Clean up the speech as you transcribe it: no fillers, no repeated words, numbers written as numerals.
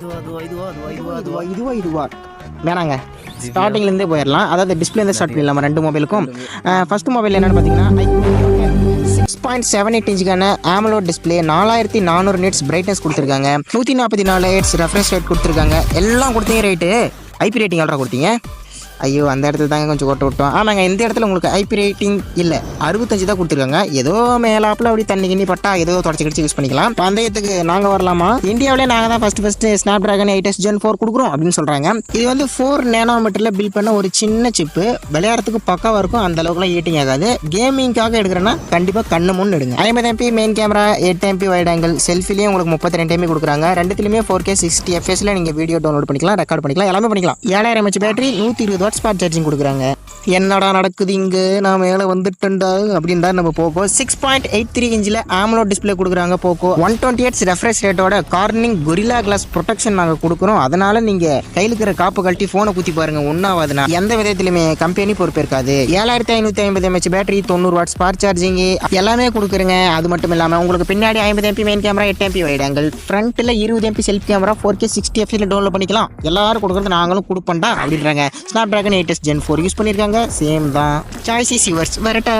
இதுவா வேணாங்க, ஸ்டார்டிங்லேருந்தே போயிடலாம். அதாவது டிஸ்பிளேருந்து ஸ்டார்ட் பண்ணிடலாம் நம்ம ரெண்டு மொபைலுக்கும். ஃபர்ஸ்ட் மொபைல் என்னென்னு பார்த்தீங்கன்னா 6.78 இன்ச்சுக்கான AMOLED டிஸ்பிளே, 4400 நிட்ஸ் பிரைட்னஸ் கொடுத்துருக்காங்க, 144 ஹெர்ட்ஸ் ரெஃப்ரெஷ் ரேட் கொடுத்துருக்காங்க. எல்லாம் கொடுத்தீங்க ரேட்டு. ஐபி ரேட்டிங் எவ்வளோ கொடுத்தீங்க? ஐயோ, அந்த இடத்துல தாங்க கொஞ்சம் கொட்ட விட்டோம். ஆமாங்க, இந்த இடத்துல உங்களுக்கு ஐபி ரேட்டிங் இல்லை, 65 தான் கொடுத்துருக்காங்க. ஏதோ மேலாப்பில் அப்படி தண்ணி கிண்ணி பட்டா ஏதோ தொடச்சி கிடச்சி யூஸ் பண்ணிக்கலாம். பந்தயத்துக்கு நாங்கள் வரலாமா? இந்தியாவிலே நாங்கள் தான் first snap dragon 8s Gen 4 கொடுக்குறோம் அப்படின்னு சொல்கிறாங்க. இது வந்து 4 நேனோமீட்டரில் பில்ட் பண்ண ஒரு சின்ன சிப்பு. விளையாடுறதுக்கு பக்காவாக இருக்கும், அந்த அளவுக்குலாம் ஹீட்டிங் ஆகாது. கேமிங்காக எடுக்கிறேன்னா கண்டிப்பாக கண்ணு முன்னு எடுங்க. 50 MP main camera, 8 MP wide angle, செல்ஃபிலேயே உங்களுக்கு 32 MP கொடுக்குறாங்க. ரெண்டுத்துலையுமே 4K 60 fps நீங்கள் வீடியோ டவுன்லோட் பண்ணிக்கலாம், ரெக்கார்ட் பண்ணிக்கலாம், எல்லாமே பண்ணிக்கலாம். 7000 mAh battery, 120 watt spot charging கொடுக்குறாங்க. என்னடா நடக்குது இங்கே, நான் மேலே வந்துட்டேன்டா அப்படின்டா நம்ம போக்கோ. 6.83 இன்ச்சில் AMOLED டிஸ்பிளே கொடுக்குறாங்க போக்கோ. 120 ஹெர்ட்ஸ் ரெஃப்ரெஷ் ரேட்டோட கார்னிங் கொரில்லா கிளாஸ் ப்ரொடெக்ஷன் நாங்கள் கொடுக்குறோம். அதனால நீங்கள் கையில் இருக்கிற காப்பு கழட்டி ஃபோனை குத்தி பாருங்க, ஒன்றாவதுனா எந்த விதத்திலுமே கம்பெனி பொறுப்பு இருக்காது. 7550 mAh battery, 90 what spot charging எல்லாமே கொடுக்குறேங்க. அது மட்டும் இல்லாமல் உங்களுக்கு பின்னாடி 50 MP main camera, 8 MP wide angle, ஃப்ரண்ட்டில் 20 MP selfie camera, 4K 60 fps download பண்ணிக்கலாம். எல்லாரும் கொடுக்குறது நாங்களும் கொடுப்போம்டா அப்படின்றாங்க. Snap dragon 8s Gen 4 use பண்ணியிருக்காங்க. சேம் தான். Choice is yours. வரட்டா.